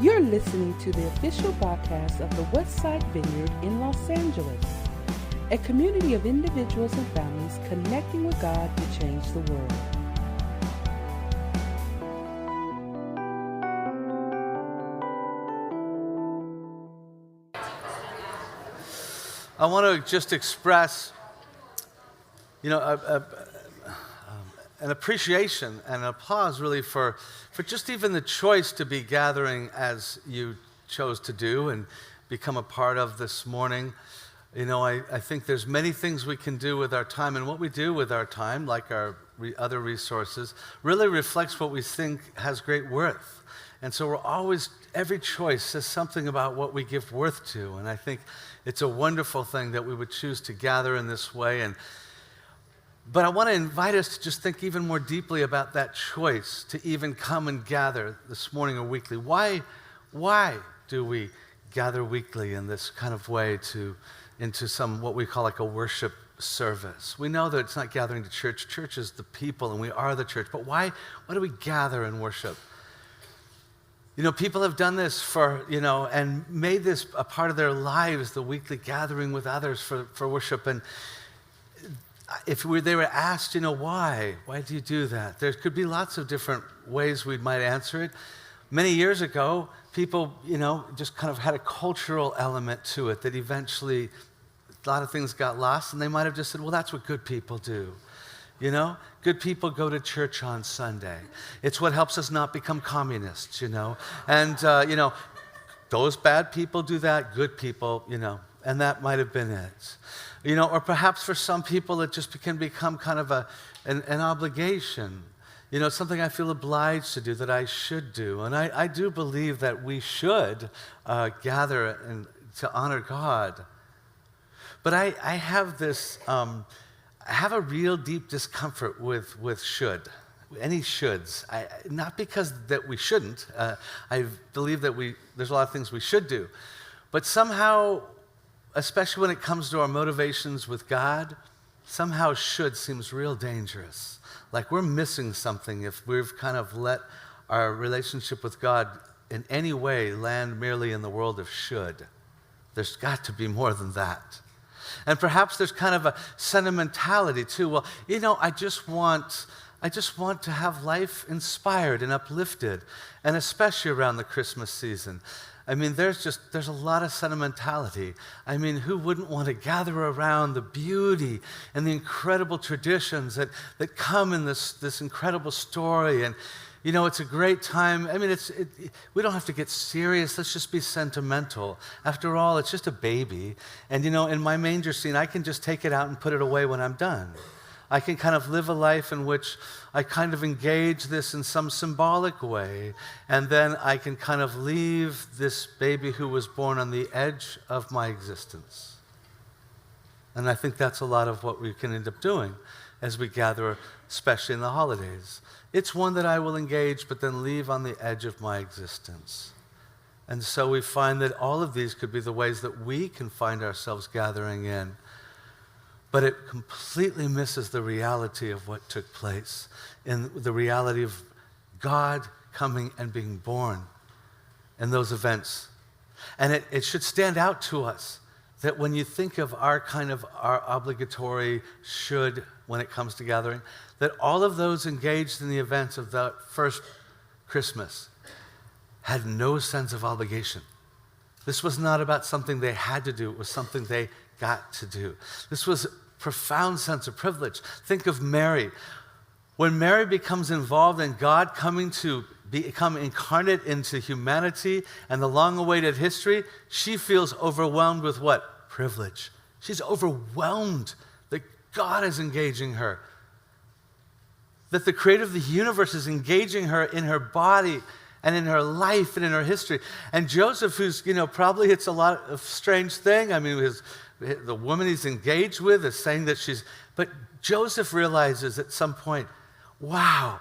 You're listening to the official podcast of the Westside Vineyard in Los Angeles, a community of individuals and families connecting with God to change the world. I want to just express, an appreciation and an applause really for just even the choice to be gathering as you chose to do and become a part of this morning. I think there's many things we can do with our time, and what we do with our time, like our other resources, really reflects what we think has great worth. And so every choice says something about what we give worth to, and I think it's a wonderful thing that we would choose to gather in this way. But I want to invite us to just think even more deeply about that choice to even come and gather this morning or weekly. Why do we gather weekly in this kind of way into some what we call like a worship service? We know that it's not gathering to church. Church is the people, and we are the church. But why do we gather and worship? People have done this and made this a part of their lives, the weekly gathering with others for worship. And if they were asked, why do you do that? There could be lots of different ways we might answer it. Many years ago, people, just kind of had a cultural element to it that eventually a lot of things got lost, and they might have just said, well, that's what good people do. Good people go to church on Sunday. It's what helps us not become communists, And, those bad people do that, good people, and that might have been it. Or perhaps for some people it just can become kind of an obligation. Something I feel obliged to do, that I should do. And I do believe that we should gather and to honor God. But I have this... I have a real deep discomfort with should, any shoulds. Not because that we shouldn't. I believe that there's a lot of things we should do. But somehow, especially when it comes to our motivations with God, somehow should seems real dangerous. Like we're missing something if we've kind of let our relationship with God in any way land merely in the world of should. There's got to be more than that. And perhaps there's kind of a sentimentality too. Well, I just want to have life inspired and uplifted, and especially around the Christmas season. I mean, there's a lot of sentimentality. I mean, who wouldn't want to gather around the beauty and the incredible traditions that come in this incredible story? And it's a great time. I mean, we don't have to get serious. Let's just be sentimental. After all, it's just a baby. And, in my manger scene, I can just take it out and put it away when I'm done. I can kind of live a life in which I kind of engage this in some symbolic way. And then I can kind of leave this baby who was born on the edge of my existence. And I think that's a lot of what we can end up doing as we gather, especially in the holidays. It's one that I will engage, but then leave on the edge of my existence. And so we find that all of these could be the ways that we can find ourselves gathering in. But it completely misses the reality of what took place, in the reality of God coming and being born in those events. And it should stand out to us that when you think of our obligatory should when it comes to gathering, that all of those engaged in the events of that first Christmas had no sense of obligation. This was not about something they had to do. It was something they got to do. This was a profound sense of privilege. Think of Mary. When Mary becomes involved in God coming to become incarnate into humanity and the long-awaited history, she feels overwhelmed with what? Privilege. She's overwhelmed that God is engaging her, that the creator of the universe is engaging her in her body and in her life and in her history. And Joseph, who's, probably it's a lot of strange thing. I mean, the woman he's engaged with is saying that but Joseph realizes at some point, wow,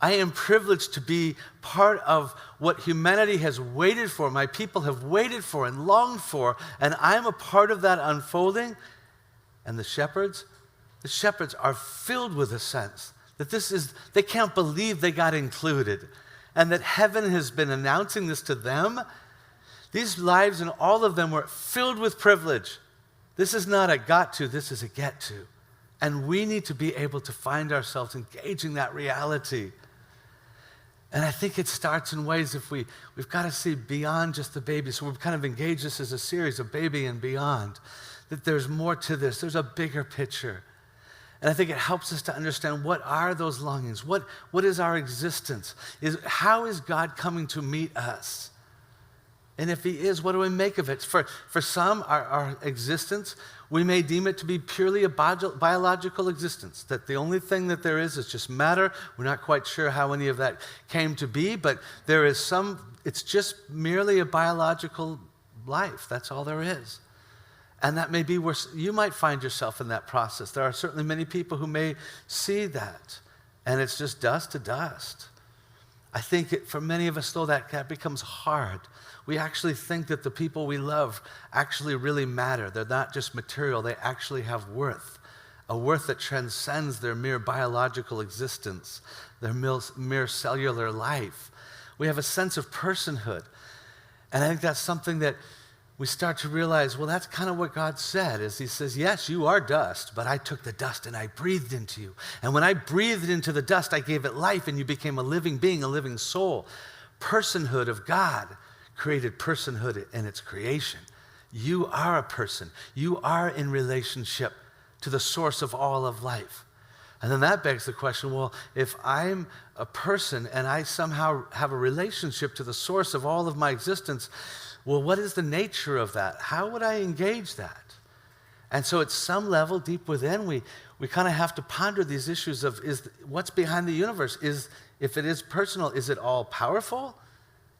I am privileged to be part of what humanity has waited for, my people have waited for and longed for, and I'm a part of that unfolding. And the shepherds are filled with a sense that they can't believe they got included. and that heaven has been announcing this to them. These lives and all of them were filled with privilege. This is not a got to, this is a get to. And we need to be able to find ourselves engaging that reality. And I think it starts in ways if we've got to see beyond just the baby. So we've kind of engaged this as a series of baby and beyond, that there's more to this. There's a bigger picture. And I think it helps us to understand what are those longings? What is our existence? How is God coming to meet us? And if he is, what do we make of it? For some, our existence, we may deem it to be purely a biological existence, that the only thing that there is just matter. We're not quite sure how any of that came to be, but there is it's just merely a biological life. That's all there is. And that may be where you might find yourself in that process. There are certainly many people who may see that, and it's just dust to dust. I think for many of us, though, that becomes hard. We actually think that the people we love actually really matter. They're not just material. They actually have worth, a worth that transcends their mere biological existence, their mere cellular life. We have a sense of personhood. And I think that's something that we start to realize, well, that's kind of what God said, is he says, yes, you are dust, but I took the dust and I breathed into you. And when I breathed into the dust, I gave it life, and you became a living being, a living soul. Personhood of God created personhood in its creation. You are a person. You are in relationship to the source of all of life. And then that begs the question, well, if I'm a person and I somehow have a relationship to the source of all of my existence, well, what is the nature of that? How would I engage that? And so at some level deep within, we kind of have to ponder these issues of what's behind the universe? If it is personal, is it all powerful?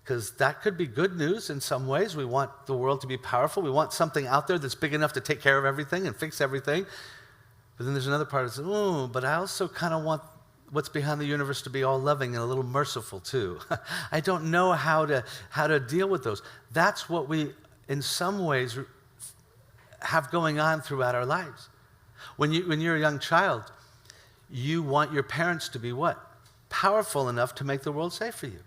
Because that could be good news in some ways. We want the world to be powerful. We want something out there that's big enough to take care of everything and fix everything. But then there's another part that says, but I also kind of want what's behind the universe to be all loving and a little merciful too. I don't know how to deal with those. That's what we, in some ways, have going on throughout our lives. When you're a young child, you want your parents to be what? Powerful enough to make the world safe for you.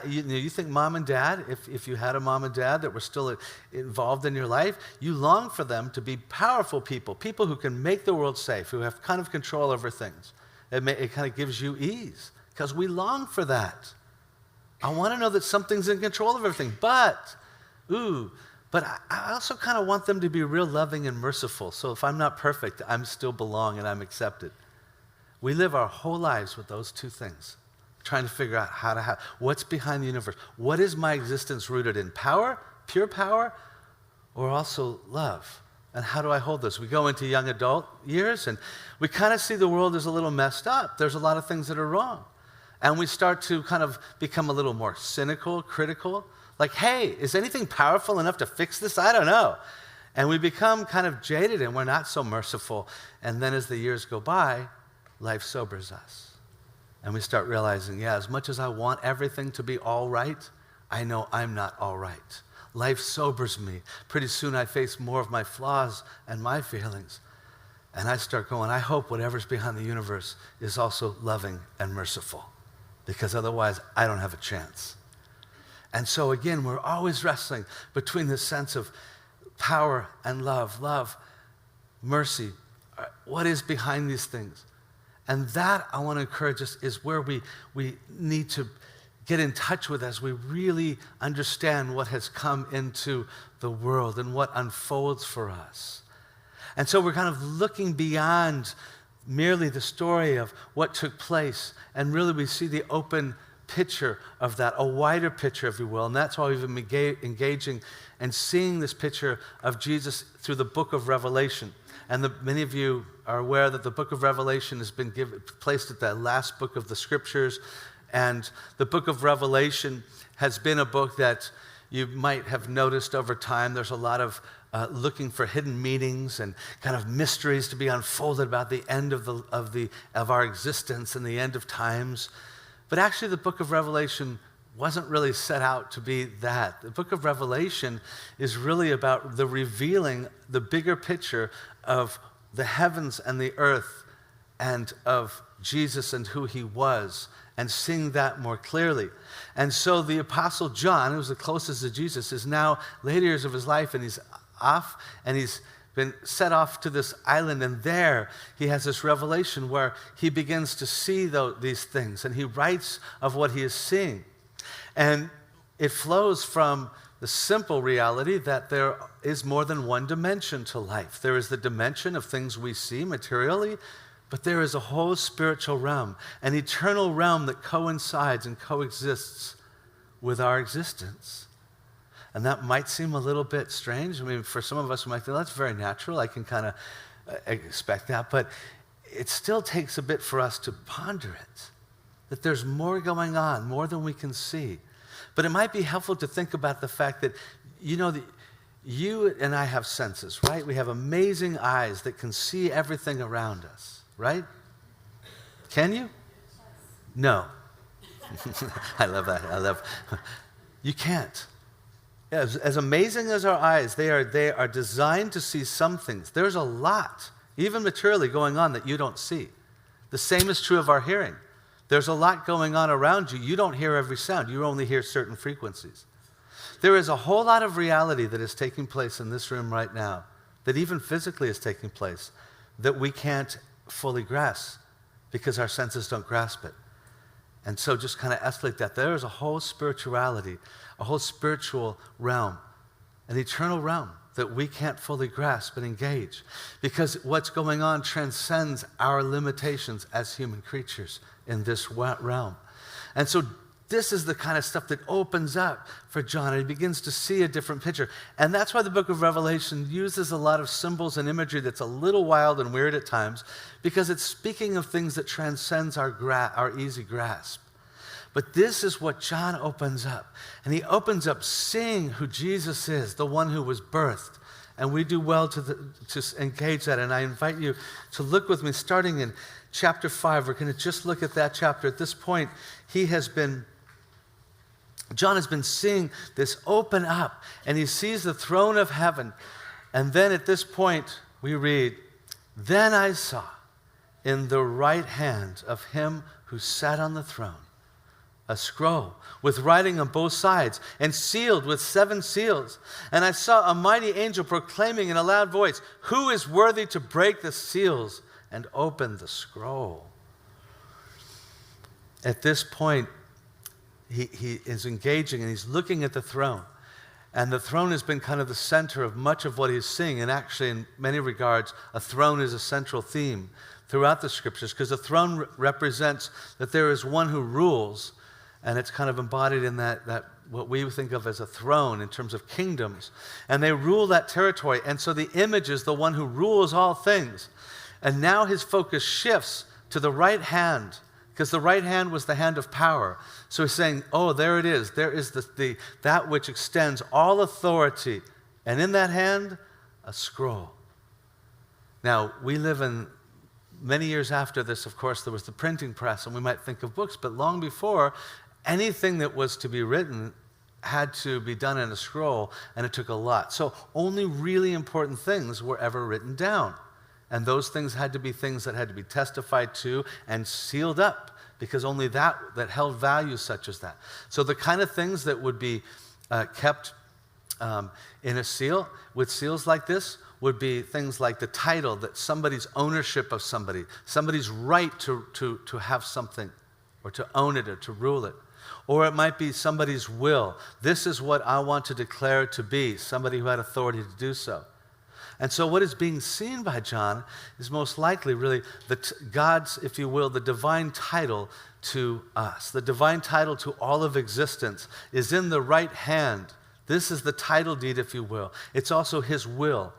You think mom and dad, if you had a mom and dad that were still involved in your life, you long for them to be powerful people who can make the world safe, who have kind of control over things. It kind of gives you ease, because we long for that. I want to know that something's in control of everything, but I also kind of want them to be real loving and merciful, so if I'm not perfect, I still belong and I'm accepted. We live our whole lives with those two things, trying to figure out what's behind the universe. What is my existence rooted in? Power, pure power, or also love? And how do I hold this? We go into young adult years, and we kind of see the world as a little messed up. There's a lot of things that are wrong. And we start to kind of become a little more cynical, critical. Like, hey, is anything powerful enough to fix this? I don't know. And we become kind of jaded, and we're not so merciful. And then as the years go by, life sobers us. And we start realizing, as much as I want everything to be all right, I know I'm not all right. Life sobers me. Pretty soon I face more of my flaws and my feelings. And I start going, I hope whatever's behind the universe is also loving and merciful, because otherwise I don't have a chance. And so again, we're always wrestling between this sense of power and love, mercy. What is behind these things? And that, I want to encourage us, is where we need to get in touch with as we really understand what has come into the world and what unfolds for us. And so we're kind of looking beyond merely the story of what took place, and really we see the open picture of that, a wider picture, if you will. And that's why we've been engaging and seeing this picture of Jesus through the book of Revelation. And many of you are aware that the book of Revelation has been placed at the last book of the scriptures. And the book of Revelation has been a book that you might have noticed over time. There's a lot of looking for hidden meanings and kind of mysteries to be unfolded about the end of our existence and the end of times. But actually, the book of Revelation wasn't really set out to be that. The book of Revelation is really about the revealing the bigger picture of the heavens and the earth, and of Jesus and who he was, and seeing that more clearly. And so the Apostle John, who was the closest to Jesus, is now later years of his life, and he's off, and he's been set off to this island, and there he has this revelation where he begins to see these things, and he writes of what he is seeing. And it flows from the simple reality that there is more than one dimension to life. There is the dimension of things we see materially, but there is a whole spiritual realm, an eternal realm that coincides and coexists with our existence. And that might seem a little bit strange. I mean, for some of us, we might think, that's very natural. I can kind of expect that. But it still takes a bit for us to ponder it, that there's more going on, more than we can see. But it might be helpful to think about the fact that, you and I have senses, right? We have amazing eyes that can see everything around us, right? Can you? No. I love that. You can't. As amazing as our eyes, they are designed to see some things. There's a lot, even materially, going on that you don't see. The same is true of our hearing. There's a lot going on around you. You don't hear every sound. You only hear certain frequencies. There is a whole lot of reality that is taking place in this room right now, that even physically is taking place, that we can't fully grasp because our senses don't grasp it. And so just kind of escalate that. There is a whole spirituality, a whole spiritual realm, an eternal realm that we can't fully grasp and engage, because what's going on transcends our limitations as human creatures in this realm. And so this is the kind of stuff that opens up for John, and he begins to see a different picture. And that's why the book of Revelation uses a lot of symbols and imagery that's a little wild and weird at times, because it's speaking of things that transcends our easy grasp. But this is what John opens up. And he opens up seeing who Jesus is, the one who was birthed. And we do well to engage that. And I invite you to look with me, starting in chapter 5. We're going to just look at that chapter. At this point, John has been seeing this open up, and he sees the throne of heaven. And then at this point, we read, "Then I saw in the right hand of him who sat on the throne a scroll with writing on both sides and sealed with 7 seals. And I saw a mighty angel proclaiming in a loud voice, 'Who is worthy to break the seals and open the scroll?'" At this point, he is engaging, and he's looking at the throne. And the throne has been kind of the center of much of what he's seeing. And actually, in many regards, a throne is a central theme throughout the scriptures, because the throne represents that there is one who rules, and it's kind of embodied in that what we think of as a throne in terms of kingdoms. And they rule that territory. And so the image is the one who rules all things. And now his focus shifts to the right hand, because the right hand was the hand of power. So he's saying, oh, there it is. There is that which extends all authority. And in that hand, a scroll. Now, we live in many years after this, of course, there was the printing press, and we might think of books, but long before, anything that was to be written had to be done in a scroll, and it took a lot. So only really important things were ever written down. And those things had to be things that had to be testified to and sealed up, because only that held value such as that. So the kind of things that would be kept in a seal, with seals like this, would be things like the title, that somebody's ownership of somebody's right to have something, or to own it, or to rule it. Or it might be somebody's will. This is what I want to declare to be, somebody who had authority to do so. And so what is being seen by John is most likely really God's, if you will, the divine title to us. The divine title to all of existence is in the right hand. This is the title deed, if you will. It's also his will.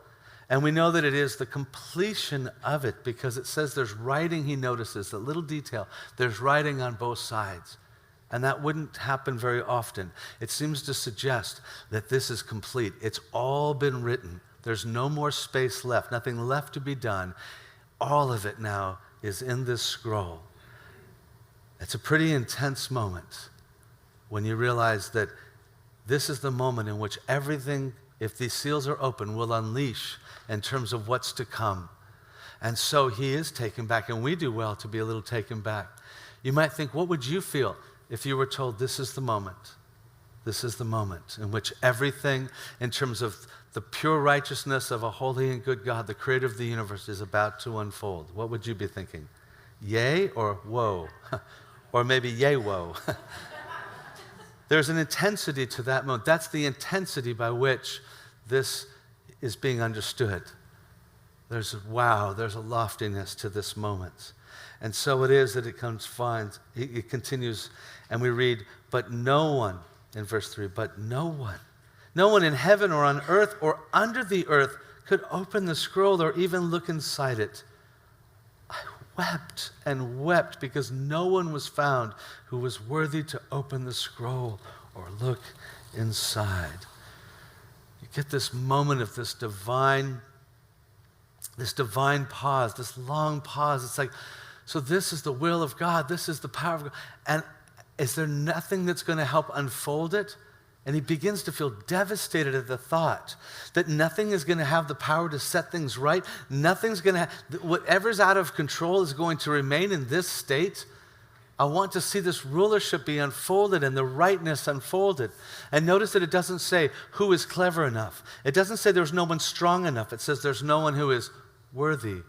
And we know that it is the completion of it, because it says there's writing, he notices, a little detail. There's writing on both sides. And that wouldn't happen very often. It seems to suggest that this is complete. It's all been written. There's no more space left, nothing left to be done. All of it now is in this scroll. It's a pretty intense moment when you realize that this is the moment in which everything, if these seals are open, will unleash in terms of what's to come. And so he is taken back, and we do well to be a little taken back, You might think, what would you feel if you were told this is the moment? This is the moment in which everything in terms of the pure righteousness of a holy and good God, the creator of the universe, is about to unfold. What would you be thinking? Yay or whoa? Or maybe yay, whoa. There's an intensity to that moment. That's the intensity by which this is being understood. There's a loftiness to this moment. And so it is that it continues, and we read, but no one, in verse 3, but no one in heaven or on earth or under the earth could open the scroll or even look inside it. I wept and wept because no one was found who was worthy to open the scroll or look inside. You get this moment of this divine pause, this long pause. It's like, so this is the will of God. This is the power of God. And is there nothing that's going to help unfold it? And he begins to feel devastated at the thought that nothing is going to have the power to set things right. Nothing's going to, whatever's out of control is going to remain in this state. I want to see this rulership be unfolded and the rightness unfolded. And notice that it doesn't say who is clever enough. It doesn't say there's no one strong enough. It says there's no one who is worthy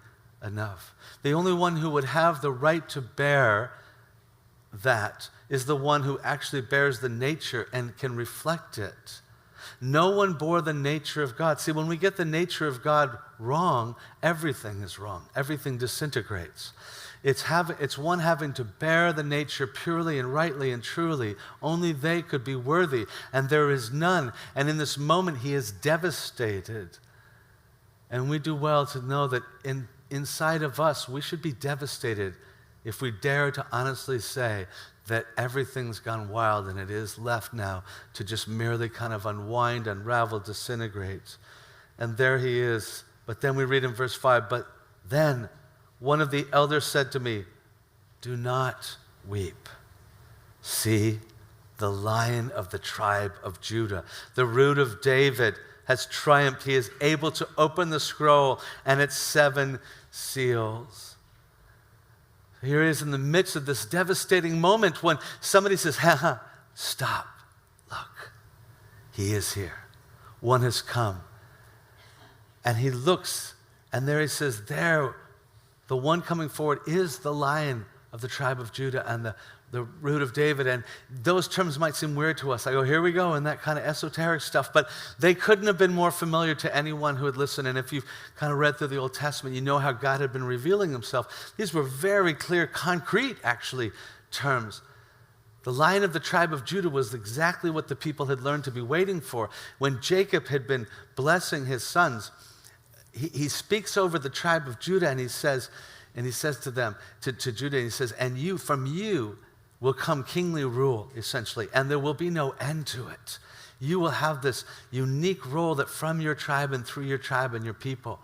enough. The only one who would have the right to bear that is the one who actually bears the nature and can reflect it. No one bore the nature of God. See, when we get the nature of God wrong, everything is wrong. Everything disintegrates. It's one having to bear the nature purely and rightly and truly. Only they could be worthy, and there is none. And in this moment, he is devastated. And we do well to know that inside of us, we should be devastated if we dare to honestly say that everything's gone wild and it is left now to just merely kind of unwind, unravel, disintegrate. And there he is. But then we read in verse 5, but then one of the elders said to me, do not weep. See, the Lion of the tribe of Judah, the Root of David, has triumphed. He is able to open the scroll and its 7 seals. Here he is in the midst of this devastating moment when somebody says, stop, look, he is here. One has come. And he looks, and there he says, there, the one coming forward is the Lion of the tribe of Judah and the Root of David. And those terms might seem weird to us. I go, here we go, and that kind of esoteric stuff. But they couldn't have been more familiar to anyone who had listened. And if you've kind of read through the Old Testament, you know how God had been revealing himself. These were very clear, concrete, actually, terms. The Lion of the tribe of Judah was exactly what the people had learned to be waiting for. When Jacob had been blessing his sons, he speaks over the tribe of Judah, and he says to them, to Judah, and he says, and from you will come kingly rule, essentially, and there will be no end to it. You will have this unique role that from your tribe and through your tribe and your people.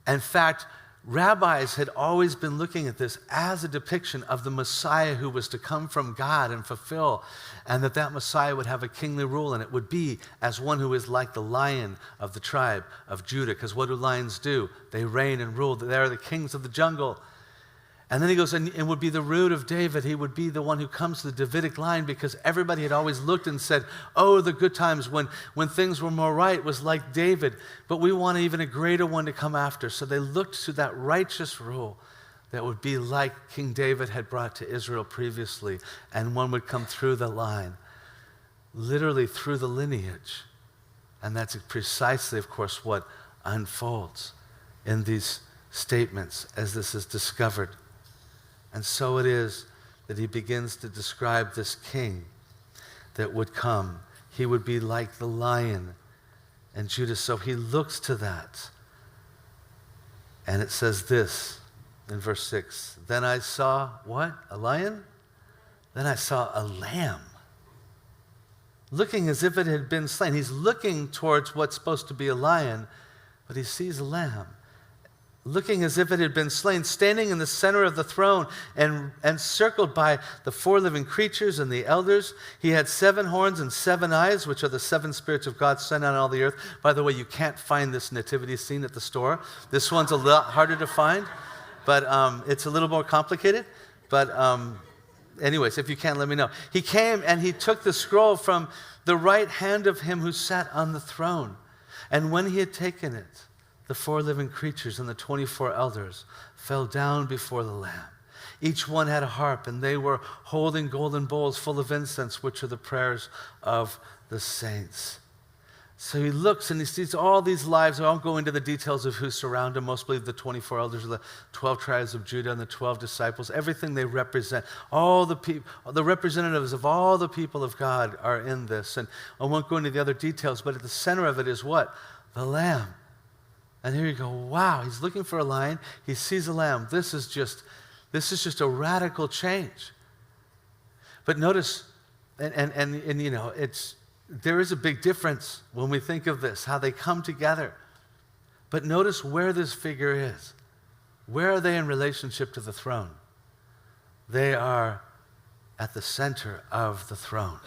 In fact, rabbis had always been looking at this as a depiction of the Messiah who was to come from God and fulfill, and that Messiah would have a kingly rule, and it would be as one who is like the Lion of the tribe of Judah. Because what do lions do? They reign and rule. They are the kings of the jungle. And then he goes, and would be the Root of David. He would be the one who comes to the Davidic line, because everybody had always looked and said, oh, the good times when things were more right was like David, but we want even a greater one to come after. So they looked to that righteous rule that would be like King David had brought to Israel previously, and one would come through the line, literally through the lineage. And that's precisely, of course, what unfolds in these statements as this is discovered. And so it is that he begins to describe this king that would come. He would be like the Lion and Judah. So he looks to that. And it says this in verse 6. Then I saw, what? A lion? Then I saw a lamb, looking as if it had been slain. He's looking towards what's supposed to be a lion, but he sees a lamb, looking as if it had been slain, standing in the center of the throne and circled by the 4 living creatures and the elders. He had 7 horns and 7 eyes, which are the 7 spirits of God sent on all the earth. By the way, you can't find this nativity scene at the store. This one's a lot harder to find, but it's a little more complicated. But anyways, if you can, let me know. He came and he took the scroll from the right hand of him who sat on the throne. And when he had taken it, the 4 living creatures and the 24 elders fell down before the Lamb. Each one had a harp, and they were holding golden bowls full of incense, which are the prayers of the saints. So he looks and he sees all these lives. I won't go into the details of who surround him. Most believe the 24 elders are the 12 tribes of Judah and the 12 disciples. Everything they represent, all the people, the representatives of all the people of God are in this. And I won't go into the other details, but at the center of it is what? The Lamb. And here you go, wow, he's looking for a lion. He sees a lamb. This is just a radical change. But notice, and you know, there is a big difference when we think of this, how they come together. But notice where this figure is. Where are they in relationship to the throne? They are at the center of the throne.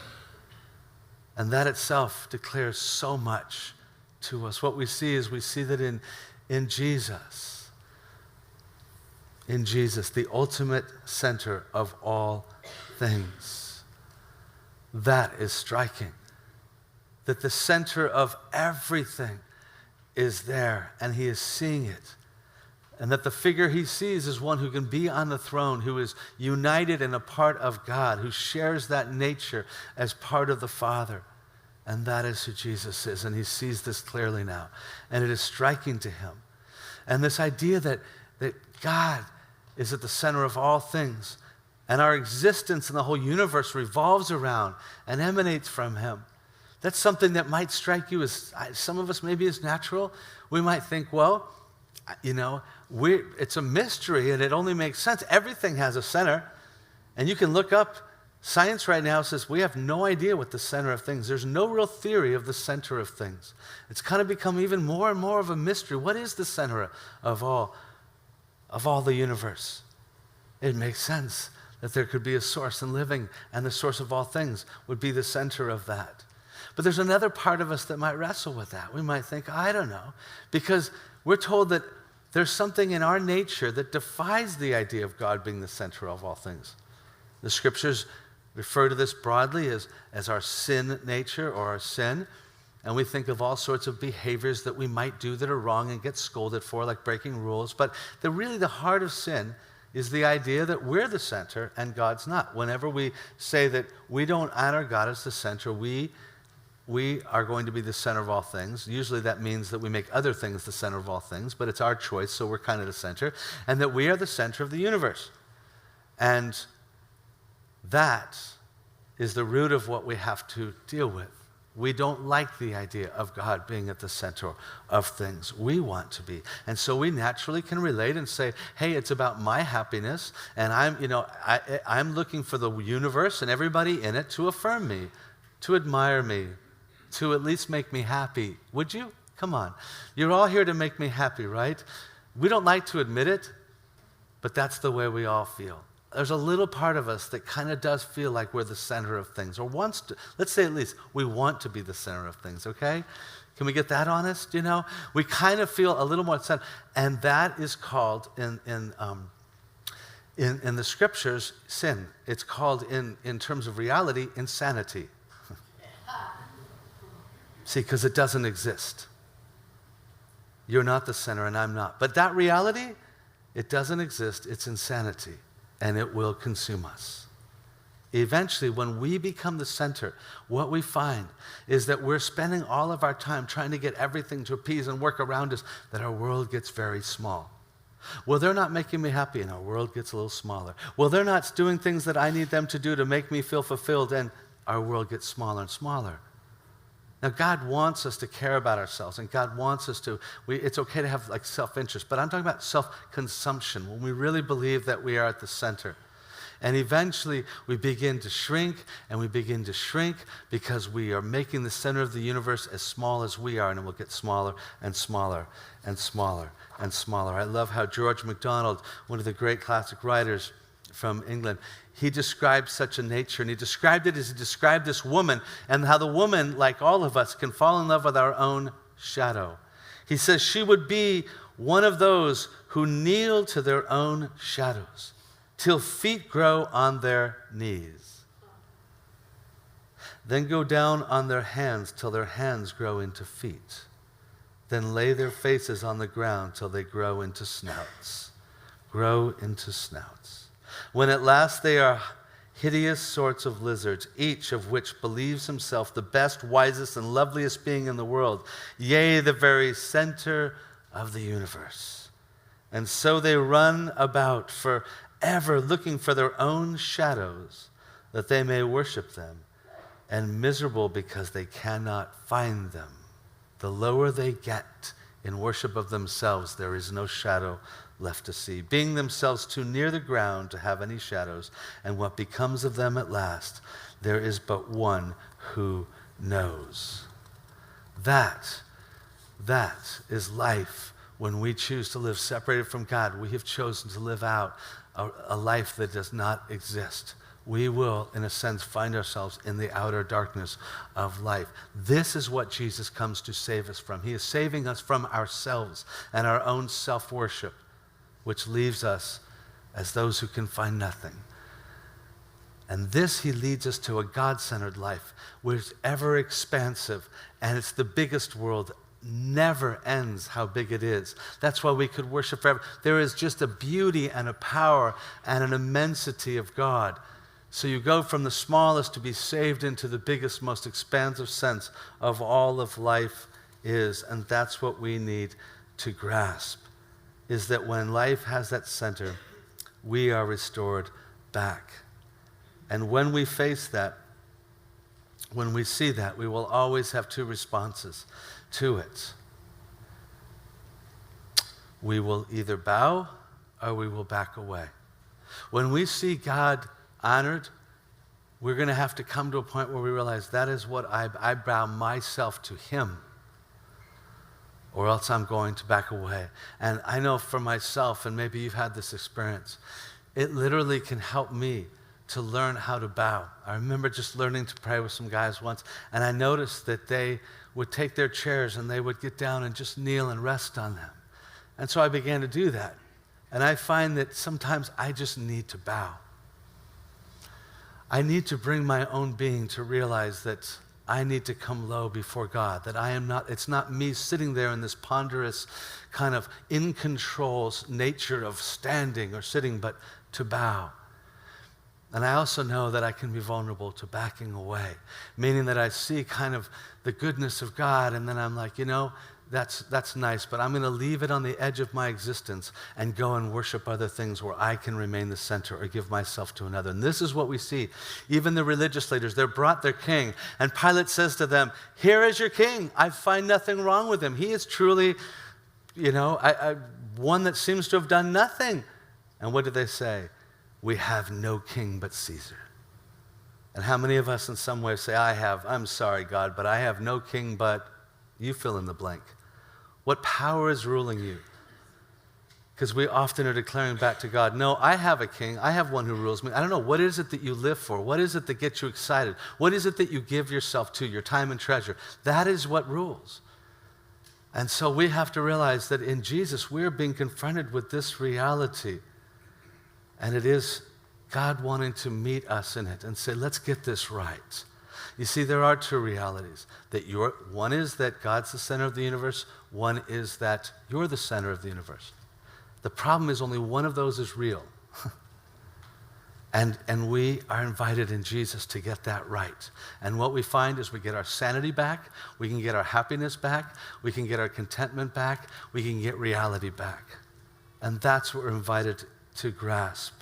And that itself declares so much to us. What we see is we see that in Jesus. In Jesus, the ultimate center of all things. That is striking. That the center of everything is there, and he is seeing it. And that the figure he sees is one who can be on the throne, who is united and a part of God, who shares that nature as part of the Father. And that is who Jesus is, and he sees this clearly now. And it is striking to him. And this idea that God is at the center of all things, and our existence in the whole universe revolves around and emanates from him. That's something that might strike you as, some of us maybe as natural. We might think, well, you know, it's a mystery and it only makes sense. Everything has a center. And you can look up, science right now says we have no idea what the center of things. There's no real theory of the center of things. It's kind of become even more and more of a mystery. What is the center of all the universe? It makes sense that there could be a source in living, and the source of all things would be the center of that. But there's another part of us that might wrestle with that. We might think, I don't know, because we're told that there's something in our nature that defies the idea of God being the center of all things. The scriptures refer to this broadly as our sin nature or our sin, and we think of all sorts of behaviors that we might do that are wrong and get scolded for, like breaking rules. But really the heart of sin is the idea that we're the center and God's not. Whenever we say that we don't honor God as the center, we are going to be the center of all things. Usually that means that we make other things the center of all things, but it's our choice, so we're kind of the center, and that we are the center of the universe. And that is the root of what we have to deal with. We don't like the idea of God being at the center of things. We want to be. And so we naturally can relate and say, hey, it's about my happiness, and I'm looking for the universe and everybody in it to affirm me, to admire me, to at least make me happy. Would you? Come on. You're all here to make me happy, right? We don't like to admit it, but that's the way we all feel. There's a little part of us that kind of does feel like we're the center of things, or wants to. Let's say at least we want to be the center of things, okay? Can we get that honest, you know? We kind of feel a little more center, and that is called in the scriptures sin. It's called in terms of reality insanity. See, because it doesn't exist. You're not the center and I'm not. But that reality, it doesn't exist. It's insanity, and it will consume us. Eventually, when we become the center, what we find is that we're spending all of our time trying to get everything to appease and work around us, that our world gets very small. Well, they're not making me happy, and our world gets a little smaller. Well, they're not doing things that I need them to do to make me feel fulfilled, and our world gets smaller and smaller. Now, God wants us to care about ourselves, and God wants us to, it's okay to have like self-interest, but I'm talking about self-consumption, when we really believe that we are at the center. And eventually, we begin to shrink, and we begin to shrink because we are making the center of the universe as small as we are, and it will get smaller and smaller and smaller and smaller. I love how George MacDonald, one of the great classic writers from England, he described such a nature, and he described it as he described this woman, and how the woman, like all of us, can fall in love with our own shadow. He says she would be one of those who kneel to their own shadows till feet grow on their knees. Then go down on their hands till their hands grow into feet. Then lay their faces on the ground till they grow into snouts. Grow into snouts. When at last they are hideous sorts of lizards, each of which believes himself the best, wisest, and loveliest being in the world, yea, the very center of the universe. And so they run about forever looking for their own shadows, that they may worship them, and miserable because they cannot find them. The lower they get in worship of themselves, there is no shadow left to see, being themselves too near the ground to have any shadows. And what becomes of them at last, there is but one who knows. That is life when we choose to live separated from God. We have chosen to live out a life that does not exist. We will, in a sense, find ourselves in the outer darkness of life. This is what Jesus comes to save us from. He is saving us from ourselves and our own self-worship, which leaves us as those who can find nothing. And this, he leads us to a God-centered life, which is ever expansive, and it's the biggest world. Never ends how big it is. That's why we could worship forever. There is just a beauty and a power and an immensity of God. So you go from the smallest to be saved into the biggest, most expansive sense of all of life is. And that's what we need to grasp, is that when life has that center, we are restored back. And when we face that, when we see that, we will always have two responses to it. We will either bow or we will back away. When we see God honored, we're going to have to come to a point where we realize that is what I bow myself to him, or else I'm going to back away. And I know for myself, and maybe you've had this experience, it literally can help me to learn how to bow. I remember just learning to pray with some guys once, and I noticed that they would take their chairs and they would get down and just kneel and rest on them. And so I began to do that. And I find that sometimes I just need to bow. I need to bring my own being to realize that I need to come low before God, that it's not me sitting there in this ponderous kind of in control nature of standing or sitting, but to bow. And I also know that I can be vulnerable to backing away, meaning that I see kind of the goodness of God, and then I'm like, that's nice, but I'm going to leave it on the edge of my existence and go and worship other things where I can remain the center or give myself to another. And this is what we see. Even the religious leaders, they're brought their king, and Pilate says to them, "Here is your king. I find nothing wrong with him. He is truly, one that seems to have done nothing." And what do they say? "We have no king but Caesar." And how many of us in some way say, I'm sorry, God, but I have no king but you fill in the blank. What power is ruling you? Because we often are declaring back to God, no, I have a king. I have one who rules me. I don't know. What is it that you live for? What is it that gets you excited? What is it that you give yourself to, your time and treasure? That is what rules. And so we have to realize that in Jesus, we're being confronted with this reality. And it is God wanting to meet us in it and say, let's get this right. You see, there are two realities. One is that God's the center of the universe. One is that you're the center of the universe. The problem is only one of those is real. And we are invited in Jesus to get that right. And what we find is we get our sanity back, we can get our happiness back, we can get our contentment back, we can get reality back. And that's what we're invited to grasp.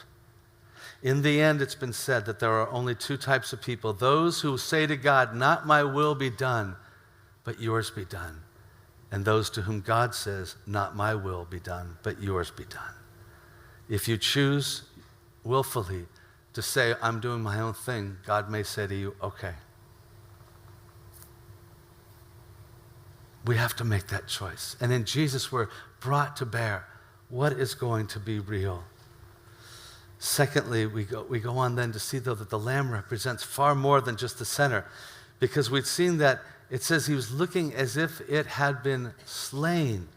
In the end, it's been said that there are only two types of people: those who say to God, "Not my will be done, but yours be done." And those to whom God says, "Not my will be done, but yours be done." If you choose willfully to say, "I'm doing my own thing," God may say to you, "Okay." We have to make that choice. And in Jesus, we're brought to bear what is going to be real. Secondly, we go on then to see, though, that the Lamb represents far more than just the center, because we've seen that it says he was looking as if it had been slain.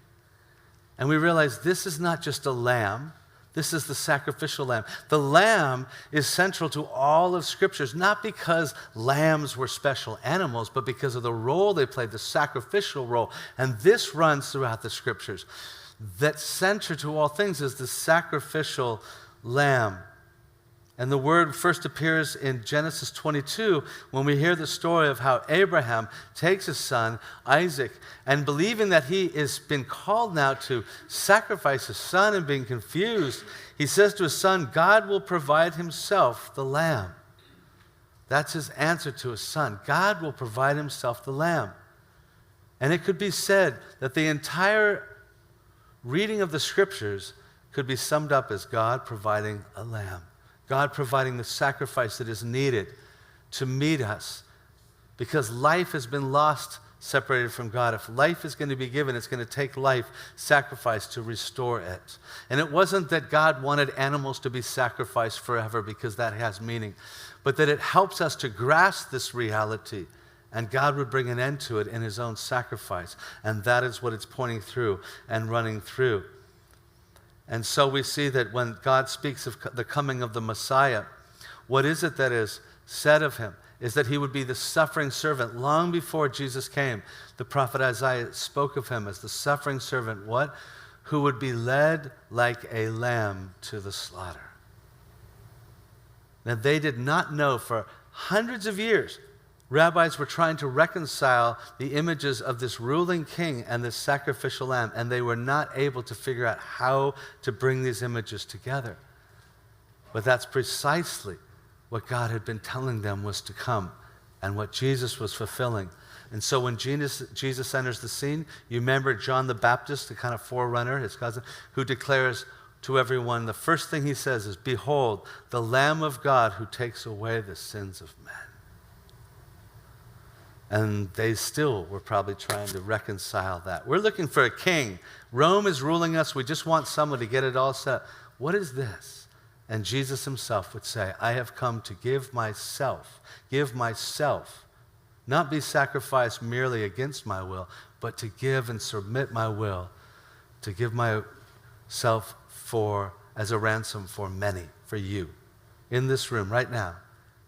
And we realize this is not just a lamb. This is the sacrificial lamb. The lamb is central to all of Scriptures, not because lambs were special animals, but because of the role they played, the sacrificial role. And this runs throughout the Scriptures. That center to all things is the sacrificial lamb. And the word first appears in Genesis 22 when we hear the story of how Abraham takes his son, Isaac, and believing that he has been called now to sacrifice his son and being confused, he says to his son, God will provide himself the lamb. That's his answer to his son. God will provide himself the lamb. And it could be said that the entire reading of the Scriptures could be summed up as God providing a lamb. God providing the sacrifice that is needed to meet us. Because life has been lost, separated from God. If life is going to be given, it's going to take life, sacrifice to restore it. And it wasn't that God wanted animals to be sacrificed forever, because that has meaning, but that it helps us to grasp this reality, and God would bring an end to it in his own sacrifice. And that is what it's pointing through and running through. And so we see that when God speaks of the coming of the Messiah, what is it that is said of him? Is that he would be the suffering servant. Long before Jesus came, the prophet Isaiah spoke of him as the suffering servant, what? Who would be led like a lamb to the slaughter. Now they did not know for hundreds of years. Rabbis were trying to reconcile the images of this ruling king and this sacrificial lamb, and they were not able to figure out how to bring these images together. But that's precisely what God had been telling them was to come, and what Jesus was fulfilling. And so when Jesus enters the scene, you remember John the Baptist, the kind of forerunner, his cousin, who declares to everyone, the first thing he says is, "Behold, the Lamb of God who takes away the sins of men." And they still were probably trying to reconcile that. We're looking for a king. Rome is ruling us. We just want someone to get it all set. What is this? And Jesus himself would say, I have come to give myself, not be sacrificed merely against my will, but to give and submit my will, to give myself as a ransom for many, for you, in this room right now.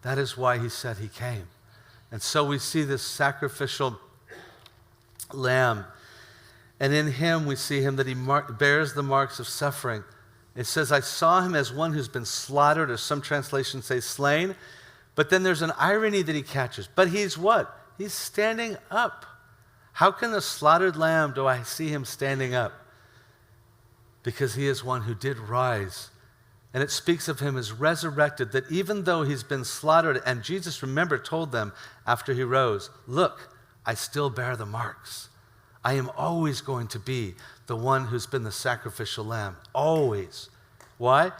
That is why he said he came. And so we see this sacrificial lamb. And in him we see him that he bears the marks of suffering. It says, I saw him as one who's been slaughtered, or some translations say slain. But then there's an irony that he catches. But he's what? He's standing up. How can a slaughtered lamb do I see him standing up? Because he is one who did rise. And it speaks of him as resurrected, that even though he's been slaughtered, and Jesus, remember, told them after he rose, look, I still bear the marks. I am always going to be the one who's been the sacrificial lamb. Always. Why?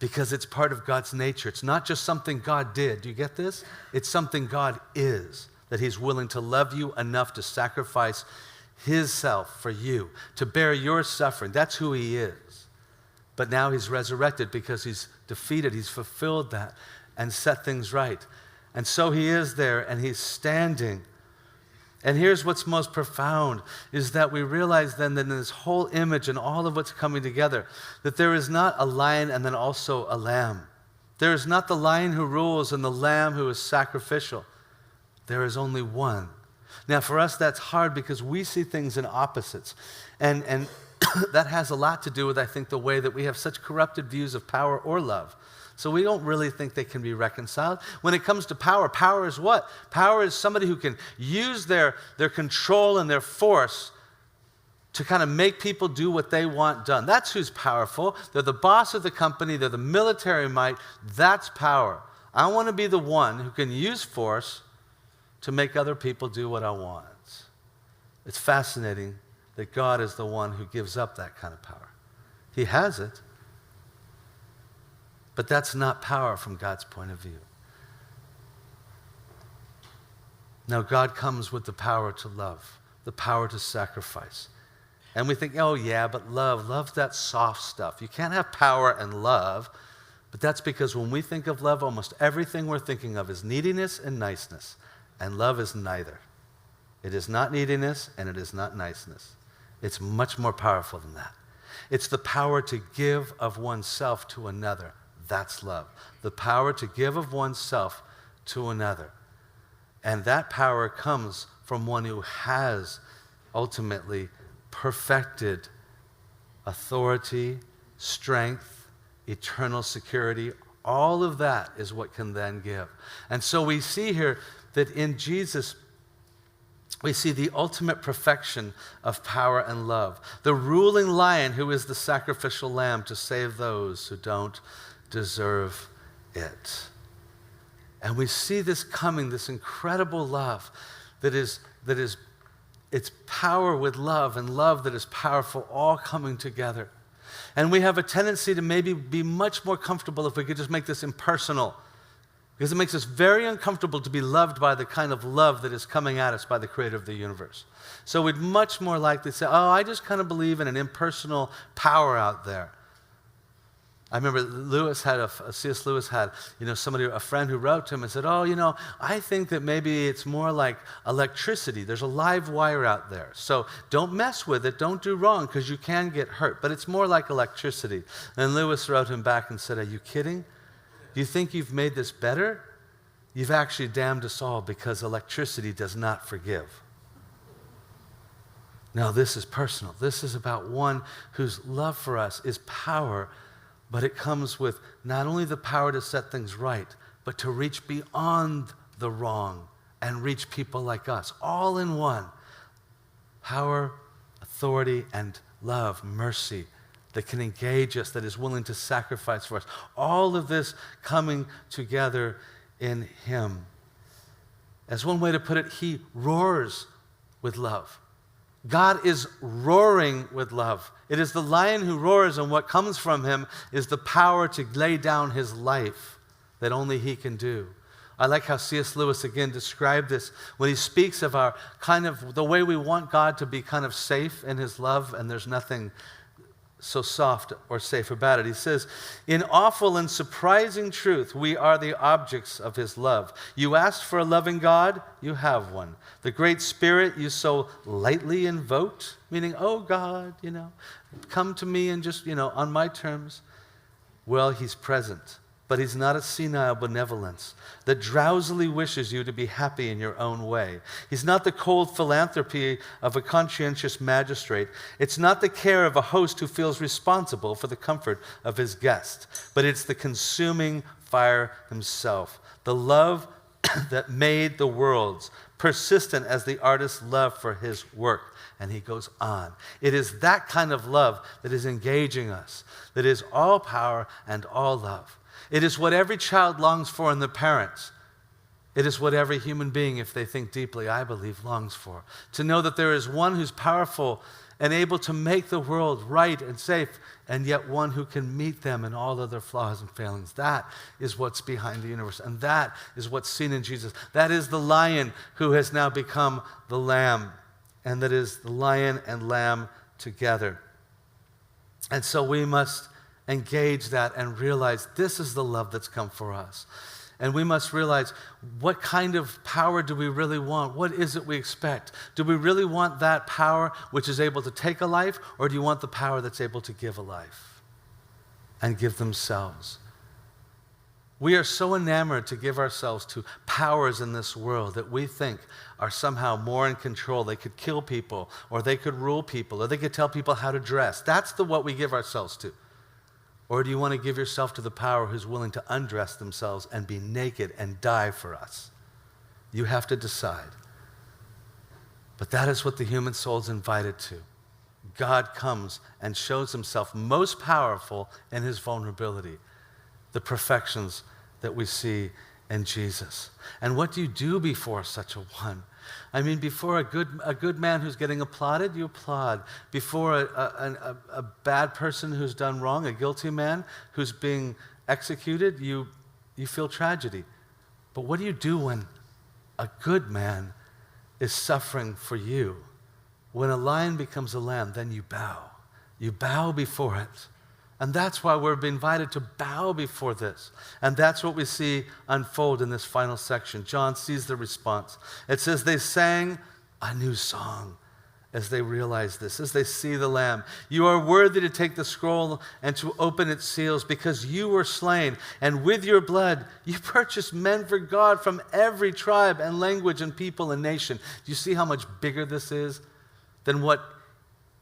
Because it's part of God's nature. It's not just something God did. Do you get this? It's something God is, that he's willing to love you enough to sacrifice his self for you, to bear your suffering. That's who he is. But now he's resurrected because he's defeated, he's fulfilled that and set things right. And so he is there and he's standing. And here's what's most profound, is that we realize then that in this whole image and all of what's coming together, that there is not a lion and then also a lamb. There is not the lion who rules and the lamb who is sacrificial. There is only one. Now for us that's hard because we see things in opposites. And that has a lot to do with, I think, the way that we have such corrupted views of power or love. So we don't really think they can be reconciled. When it comes to power, power is what? Power is somebody who can use their control and their force to kind of make people do what they want done. That's who's powerful. They're the boss of the company. They're the military might. That's power. I want to be the one who can use force to make other people do what I want. It's fascinating that God is the one who gives up that kind of power. He has it, but that's not power from God's point of view. Now, God comes with the power to love, the power to sacrifice. And we think, oh yeah, but love's that soft stuff. You can't have power and love, but that's because when we think of love, almost everything we're thinking of is neediness and niceness, and love is neither. It is not neediness and it is not niceness. It's much more powerful than that. It's the power to give of oneself to another. That's love. The power to give of oneself to another. And that power comes from one who has ultimately perfected authority, strength, eternal security. All of that is what can then give. And so we see here that in Jesus, we see the ultimate perfection of power and love. The ruling lion who is the sacrificial lamb to save those who don't deserve it. And we see this coming, this incredible love that is it's power with love and love that is powerful, all coming together. And we have a tendency to maybe be much more comfortable if we could just make this impersonal, because it makes us very uncomfortable to be loved by the kind of love that is coming at us by the creator of the universe. So we'd much more likely say, oh, I just kind of believe in an impersonal power out there. I remember C.S. Lewis had, a friend who wrote to him and said, oh, I think that maybe it's more like electricity. There's a live wire out there. So don't mess with it. Don't do wrong, because you can get hurt. But it's more like electricity. And Lewis wrote him back and said, are you kidding? Do you think you've made this better? You've actually damned us all, because electricity does not forgive. No, this is personal. This is about one whose love for us is power, but it comes with not only the power to set things right, but to reach beyond the wrong and reach people like us, all in one. Power, authority, and love, mercy, that can engage us, that is willing to sacrifice for us. All of this coming together in him. As one way to put it, he roars with love. God is roaring with love. It is the lion who roars, and what comes from him is the power to lay down his life that only he can do. I like how C.S. Lewis again described this when he speaks of our kind of the way we want God to be kind of safe in his love, and there's nothing so soft or safe about it. He says, in awful and surprising truth, we are the objects of his love. You asked for a loving God, you have one. The great Spirit you so lightly invoked, meaning, oh God, come to me and just, on my terms. Well, he's present, but he's not a senile benevolence that drowsily wishes you to be happy in your own way. He's not the cold philanthropy of a conscientious magistrate. It's not the care of a host who feels responsible for the comfort of his guest, but it's the consuming fire himself, the love that made the worlds, persistent as the artist's love for his work. And he goes on. It is that kind of love that is engaging us, that is all power and all love. It is what every child longs for in the parents. It is what every human being, if they think deeply, I believe, longs for. To know that there is one who's powerful and able to make the world right and safe, and yet one who can meet them in all of their flaws and failings. That is what's behind the universe, and that is what's seen in Jesus. That is the lion who has now become the lamb, and that is the lion and lamb together. And so we must engage that and realize this is the love that's come for us. And we must realize, what kind of power do we really want? What is it we expect? Do we really want that power which is able to take a life, or do you want the power that's able to give a life and give themselves? We are so enamored to give ourselves to powers in this world that we think are somehow more in control. They could kill people, or they could rule people, or they could tell people how to dress. That's what we give ourselves to. Or do you want to give yourself to the power who's willing to undress themselves and be naked and die for us? You have to decide. But that is what the human soul is invited to. God comes and shows himself most powerful in his vulnerability, the perfections that we see in Jesus. And what do you do before such a one? I mean, before a good man who's getting applauded, you applaud. Before a bad person who's done wrong, a guilty man who's being executed, you feel tragedy. But what do you do when a good man is suffering for you? When a lion becomes a lamb, then you bow. You bow before it. And that's why we're being invited to bow before this. And that's what we see unfold in this final section. John sees the response. It says they sang a new song. as they realize this, as they see the Lamb. You are worthy to take the scroll and to open its seals, because you were slain, and with your blood you purchased men for God from every tribe and language and people and nation. Do you see how much bigger this is than what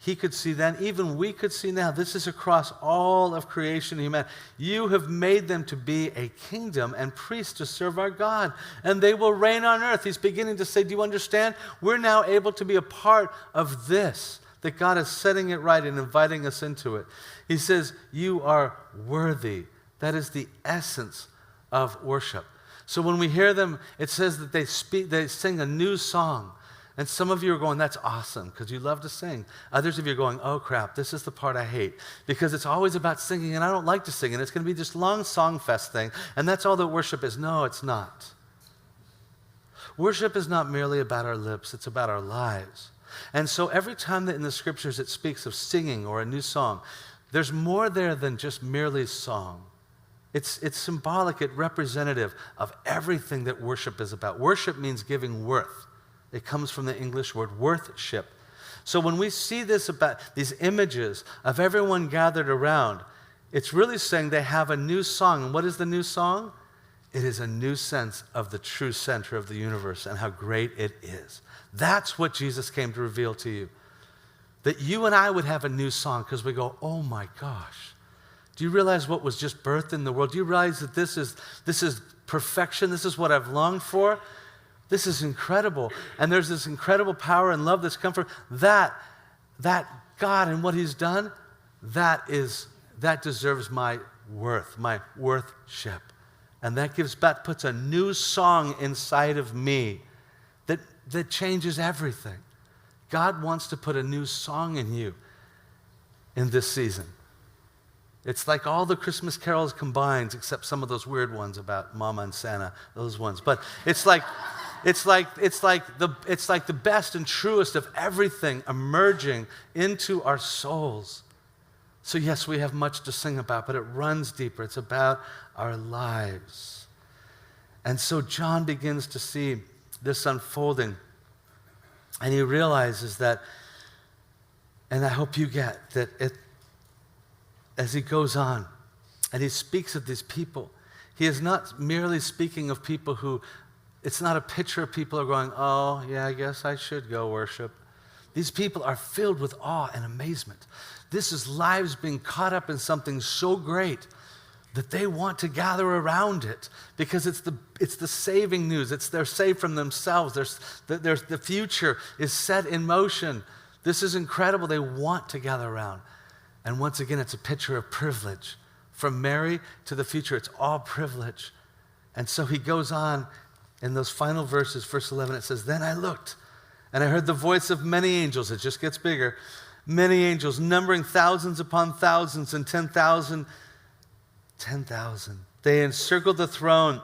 he could see then? Even we could see now. This is across all of creation and humanity. You have made them to be a kingdom and priests to serve our God, and they will reign on earth. He's beginning to say, do you understand? We're now able to be a part of this, that God is setting it right and inviting us into it. He says, you are worthy. That is the essence of worship. So when we hear them, it says that they sing a new song. And some of you are going, that's awesome, because you love to sing. Others of you are going, oh crap, this is the part I hate, because it's always about singing, and I don't like to sing, and it's going to be this long song fest thing, and that's all that worship is. No, it's not. Worship is not merely about our lips, it's about our lives. And so every time that in the scriptures it speaks of singing or a new song, there's more there than just merely song. It's symbolic, it's representative of everything that worship is about. Worship means giving worth. It comes from the English word worthship. So when we see this about these images of everyone gathered around, it's really saying they have a new song. And what is the new song? It is a new sense of the true center of the universe and how great it is. That's what Jesus came to reveal to you. That you and I would have a new song, because we go, oh my gosh. Do you realize what was just birthed in the world? Do you realize that this is perfection? This is what I've longed for? This is incredible. And there's this incredible power and love that's come from that God and what he's done, that deserves my worthship. And that puts a new song inside of me that changes everything. God wants to put a new song in you in this season. It's like all the Christmas carols combined, except some of those weird ones about Mama and Santa, those ones. But it's like the best and truest of everything emerging into our souls. So yes, we have much to sing about, but it runs deeper. It's about our lives. And so John begins to see this unfolding, and he realizes that, and I hope you get that as he goes on and he speaks of these people, he is not merely speaking of people who, it's not a picture of people who are going, oh, yeah, I guess I should go worship. These people are filled with awe and amazement. This is lives being caught up in something so great that they want to gather around it, because it's the saving news. They're saved from themselves. The future is set in motion. This is incredible. They want to gather around. And once again, it's a picture of privilege. From Mary to the future, it's all privilege. And so he goes on in those final verses, verse 11, it says, then I looked, and I heard the voice of many angels. It just gets bigger. Many angels, numbering thousands upon thousands, and 10,000. They encircled the throne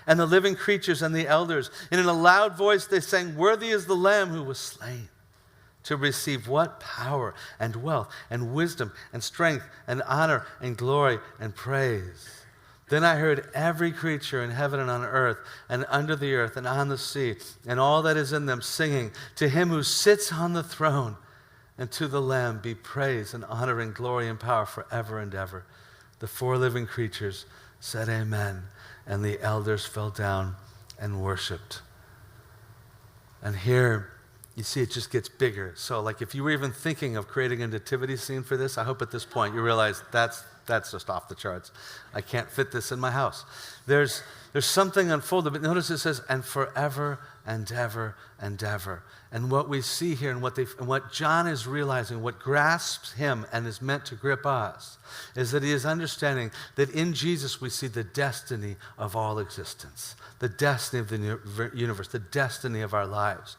and the living creatures and the elders. And in a loud voice they sang, worthy is the Lamb who was slain to receive what? Power and wealth and wisdom and strength and honor and glory and praise. Then I heard every creature in heaven and on earth and under the earth and on the sea and all that is in them singing, to him who sits on the throne and to the Lamb be praise and honor and glory and power forever and ever. The four living creatures said amen, and the elders fell down and worshiped. And here, you see, it just gets bigger. So like if you were even thinking of creating a nativity scene for this, I hope at this point you realize that's just off the charts. I can't fit this in my house. There's something unfolded, but notice it says, and forever and ever and ever. And what we see here and what John is realizing, what grasps him and is meant to grip us, is that he is understanding that in Jesus we see the destiny of all existence, the destiny of the universe, the destiny of our lives.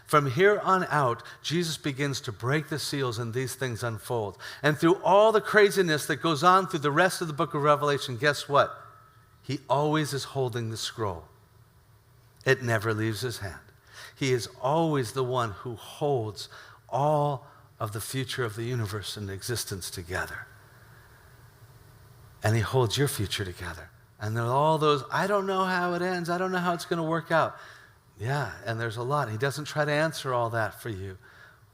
From here on out, Jesus begins to break the seals and these things unfold. And through all the craziness that goes on through the rest of the book of Revelation, guess what? He always is holding the scroll. It never leaves his hand. He is always the one who holds all of the future of the universe and existence together. And he holds your future together. And there are all those, I don't know how it ends. I don't know how it's going to work out. Yeah, and there's a lot. He doesn't try to answer all that for you.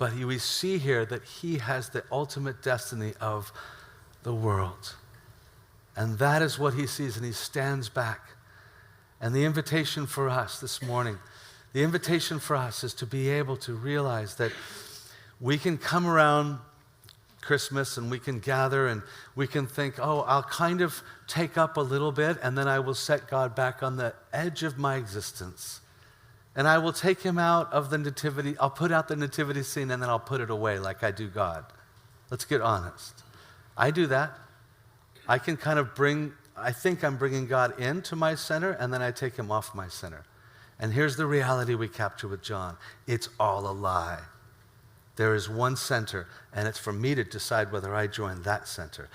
But we see here that he has the ultimate destiny of the world. And that is what he sees, and he stands back. And the invitation for us this morning, the invitation for us is to be able to realize that we can come around Christmas and we can gather and we can think, oh, I'll kind of take up a little bit and then I will set God back on the edge of my existence. And I will take him out of the nativity, I'll put out the nativity scene and then I'll put it away like I do God. Let's get honest. I do that. I can kind of I think I'm bringing God into my center and then I take him off my center. And here's the reality we capture with John. It's all a lie. There is one center, and it's for me to decide whether I join that center.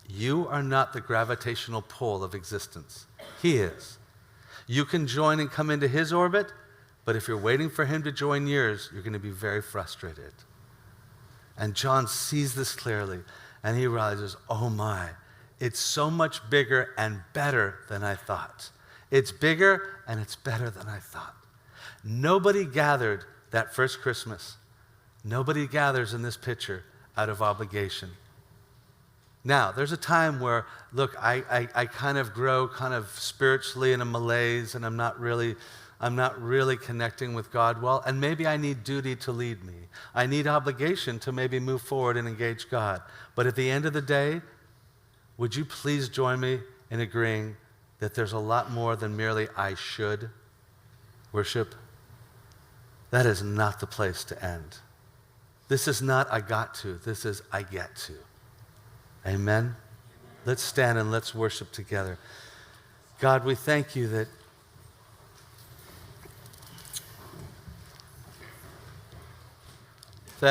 You are not the gravitational pull of existence. He is. You can join and come into his orbit, but if you're waiting for him to join yours, you're going to be very frustrated. And John sees this clearly, and he realizes, oh my, it's so much bigger and better than I thought. It's bigger and it's better than I thought. Nobody gathered that first Christmas. Nobody gathers in this picture out of obligation. Now, there's a time where, look, I kind of grow kind of spiritually in a malaise and I'm not really connecting with God well, and maybe I need duty to lead me. I need obligation to maybe move forward and engage God. But at the end of the day, would you please join me in agreeing that there's a lot more than merely I should worship? That is not the place to end. This is not I got to. This is I get to. Amen? Let's stand and let's worship together. God, we thank you that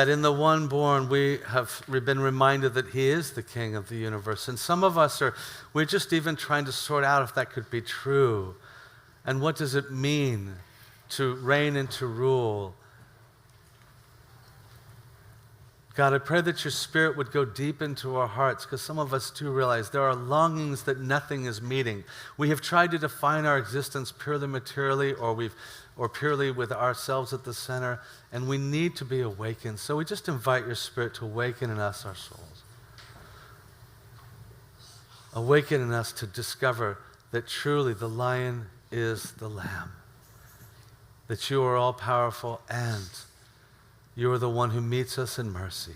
in the one born we've been reminded that he is the King of the universe. And some of us we're just even trying to sort out if that could be true. And what does it mean to reign and to rule? God, I pray that your Spirit would go deep into our hearts, because some of us do realize there are longings that nothing is meeting. We have tried to define our existence purely materially, or purely with ourselves at the center, and we need to be awakened. So we just invite your Spirit to awaken in us our souls. Awaken in us to discover that truly the Lion is the Lamb, that you are all-powerful and you are the one who meets us in mercy,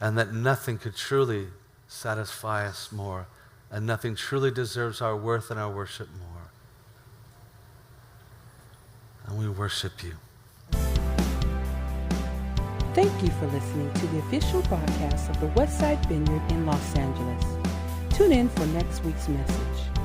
and that nothing could truly satisfy us more, and nothing truly deserves our worth and our worship more. And we worship you. Thank you for listening to the official broadcast of the Westside Vineyard in Los Angeles. Tune in for next week's message.